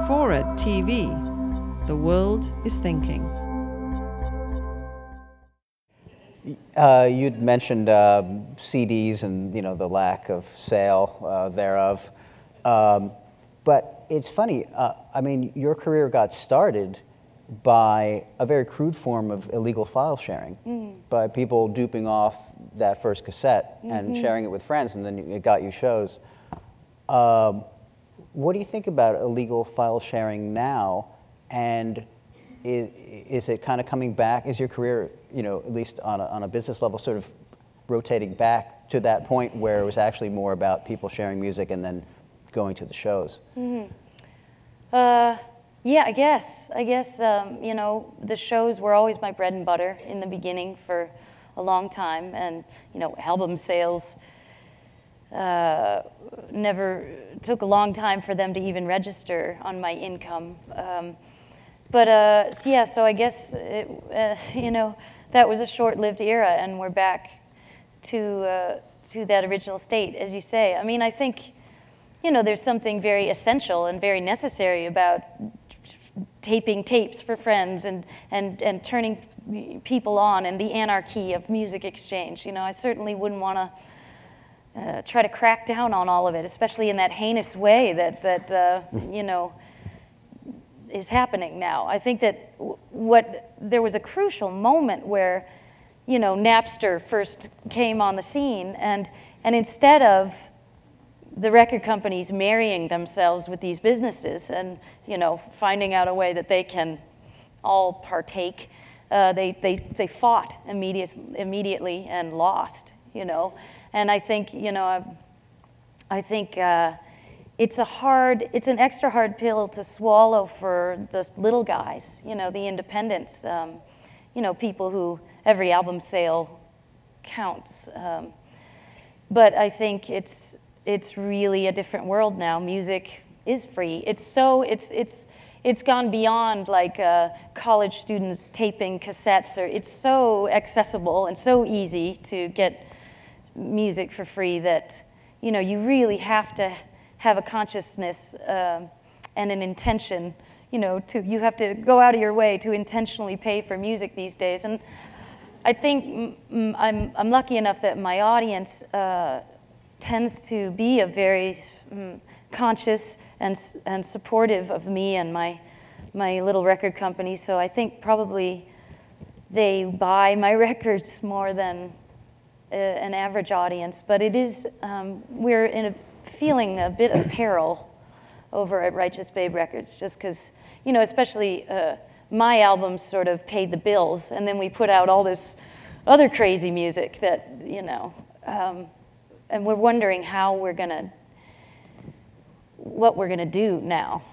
FORA.tv. The world is thinking. You'd mentioned CDs and the lack of sale thereof, but it's funny. I mean, your career got started by a very crude form of illegal file sharing, by people duping off that first cassette and sharing it with friends, and then it got you shows. What do you think about illegal file sharing now, and is it kind of coming back? Is your career, at least on a business level, sort of rotating back to that point where it was actually more about people sharing music and then going to the shows? Yeah, I guess, the shows were always my bread and butter in the beginning for a long time, and, album sales never took a long time for them to even register on my income. So I guess, that was a short-lived era, and we're back to that original state, as you say. I mean, I think, there's something very essential and very necessary about taping tapes for friends and turning people on, and the anarchy of music exchange. I certainly wouldn't want to try to crack down on all of it, especially in that heinous way that is happening now. I think that there was a crucial moment where, Napster first came on the scene, and instead of the record companies marrying themselves with these businesses and, finding out a way that they can all partake, they fought immediately and lost, And I think, it's an extra hard pill to swallow for the little guys, the independents, people who every album sale counts. But I think it's really a different world now. Music is free. It's gone beyond like college students taping cassettes, or it's so accessible and so easy to get music for free that you really have to have a consciousness and an intention. You have to go out of your way to intentionally pay for music these days. And I think I'm lucky enough that my audience tends to be a very conscious and supportive of me and my little record company. So I think probably they buy my records more than an average audience. But it is we're feeling a bit of peril over at Righteous Babe Records, just because especially my albums sort of paid the bills, and then we put out all this other crazy music that and we're wondering what we're gonna do now,